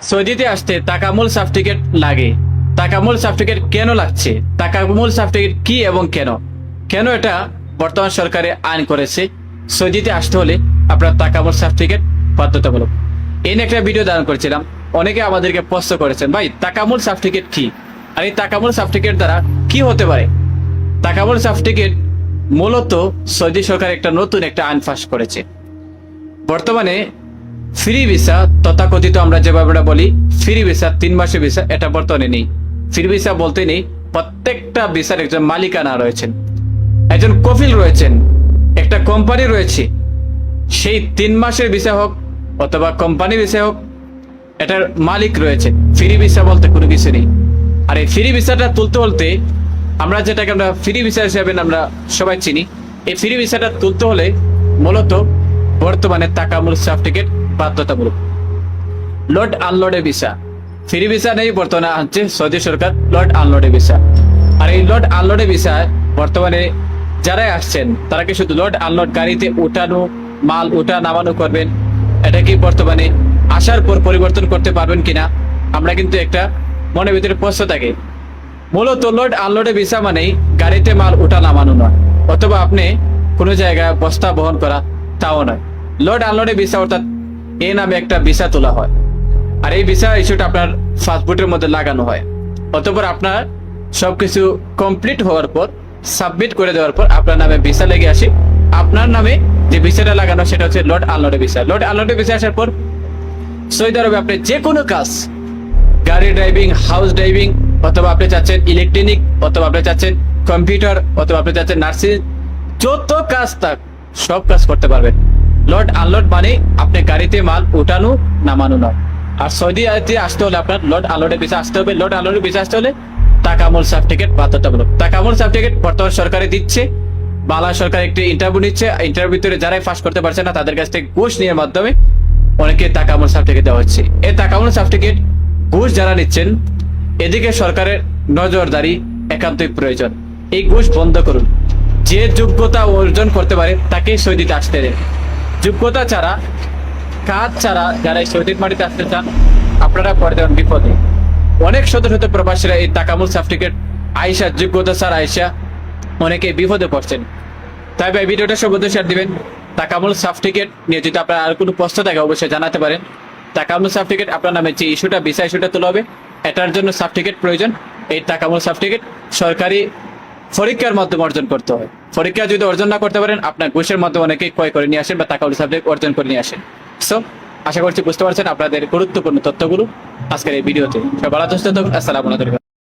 সৌদিতে আসতে তাকামুল সার্টিফিকেট লাগে। তাকামুল সার্টিফিকেট কেন লাগছে, তাকামুল সার্টিফিকেট কি এবং কেন কেন এটা বর্তমান সরকারে আইন করেছে সৌদিতে আসতে হলে আপনার তাকামুল সার্টিফিকেট বাধ্যতামূলক। এই নিয়ে একটা ভিডিও দান করেছিলাম, অনেকে আমাদেরকে প্রশ্ন করেছেন ভাই তাকামুল সার্টিফিকেট কি, আর এই তাকামুল সার্টিফিকেট দ্বারা কি হতে পারে। তাকামুল সার্টিফিকেট মূলত সৌদি সরকার একটা নতুন একটা আইন পাস করেছে। বর্তমানে ফ্রি ভিসা তথাকথিত আমরা যেভাবে বলি ফ্রি ভিসা 3 মাসের ভিসা, এটা বর্তমানে নেই। ফ্রি ভিসা বলতে নেই, প্রত্যেকটা ভিসার একজন মালিকানা রয়েছেন, একজন কফিল রয়েছেন, একটা কোম্পানি রয়েছে। সেই 3 মাসের ভিসা হোক অথবা কোম্পানি ভিসা হোক, এটার মালিক রয়েছে। ফ্রি ভিসা বলতে কোনো কিছু নেই। আর এই ফ্রি ভিসাটা তুলতে বলতে আমরা যেটাকে আমরা ফ্রি ভিসা হিসেবে আমরা সবাই চিনি, এই ফ্রি ভিসাটা তুলতে হলে মূলত বর্তমানে তাকামুল সার্টিফিকেট বাধ্যতামূলক। লোড আনলোডে ভিসা, ফ্রি ভিসা নেই, বর্তমানে আনছে সৌদি সরকার লোড আনলোডে ভিসা। আর এই লোড আনলোডে ভিসা বর্তমানে যারাই আসছেন তারা কি শুধু লোড আনলোড গাড়িতে উঠানো মাল উঠা নামানো করবেন, এটা কি বর্তমানে আসার পর পরিবর্তন করতে পারবেন কিনা, আমরা কিন্তু একটা মনের ভিতরে প্রশ্ন থাকে। মূলত লোড আনলোডে ভিসা মানেই গাড়িতে মাল উঠা নামানো নয়, অথবা আপনি কোনো জায়গায় বস্তা বহন করা তাও নয়। লোড আনলোডে ভিসা অর্থাৎ এ নামে একটা ভিসা তোলা হয়, আর এই ভিসা ইস্যুটা আপনার পাসপোর্টের মধ্যে লাগানো হয়। অতঃপর আপনার সবকিছু কমপ্লিট হওয়ার পর সাবমিট করে দেওয়ার পর আপনার নামে ভিসা লেগে আসে। আপনার নামে যে ভিসাটা লাগানো সেটা হচ্ছে লোড আনলোডে ভিসা। লোড আনলোডে ভিসা আসার পর সৌদি আরবে আপনি যে কোনো কাজ, গাড়ি ড্রাইভিং, হাউস ড্রাইভিং, অথবা আপনি চাচ্ছেন ইলেকট্রনিক, অথবা আপনি চাচ্ছেন কম্পিউটার, অথবা আপনি চাচ্ছেন নার্সিং, যত কাজ থাক সব কাজ করতে পারবেন। লোড আনলোড মানে আপনি গাড়িতে মাল উঠানো নামানো নয়। আর সৌদি আরবে আসতে হলে আপনার লোড আনলোডে ভিসা আসতে হবে। লোড আনলোডে ভিসা আসতে হলে তাকামুল সার্টিফিকেট বাধ্যতামূলক। তাকামুল সার্টিফিকেট বর্তমান সরকারে দিচ্ছে, বাংলা সরকার একটি ইন্টারভিউ নিচ্ছে। ইন্টারভিউ ভিতরে যারাই পাস করতে পারছে না তাদের কাছ থেকে ঘুষ নেওয়ার মাধ্যমে অনেকে তাকামুল সার্টিফিকেট দেওয়া হচ্ছে। এই তাকামুল সার্টিফিকেট ঘুষ যারা নিচ্ছেন, এদিকে সরকারের নজরদারি একান্তই প্রয়োজন। এই ঘুষ বন্ধ করুন। যে যোগ্যতা অর্জন করতে পারে তাকে সৌদিতে আসতে দেন। যোগ্যতা ছাড়া, কাজ ছাড়া যারা এই সৌদির মাটিতে আসতে চান আপনারা পড়ে দেবেন বিপদে। অনেক শত শত প্রবাসীরা এই তাকামুল সার্টিফিকেট আইসা, যোগ্যতা ছাড়া আইসা অনেকে বিপদে পড়ছেন। তাই ভাই ভিডিওটা সব শেয়ার দিবেন। তাকামুল সার্টিফিকেট নিয়ে যদি আপনার আর কোনো প্রশ্ন থাকে অবশ্যই জানাতে পারেন। তাকামুল সার্টিফিকেট আপনার নামে যে ইস্যুটা ভিসা ইস্যুটা তোলা হবে, এটার জন্য সার্টিফিকেট প্রয়োজন। এই তাকামুল সার্টিফিকেট সরকারি পরীক্ষার মাধ্যমে অর্জন করতে হয়। পরীক্ষা যদি অর্জন না করতে পারেন, আপনার ঘুষের মাধ্যমে অনেকেই ক্রয় করে নিয়ে আসেন বা তাকামুল সার্টিফিকেট অর্জন করে নিয়ে আসেন। সো আশা করছি বুঝতে পারছেন আপনাদের গুরুত্বপূর্ণ তথ্যগুলো আজকের এই ভিডিওতে। সব ভালো থাকুন। আসসালামু আলাইকুম।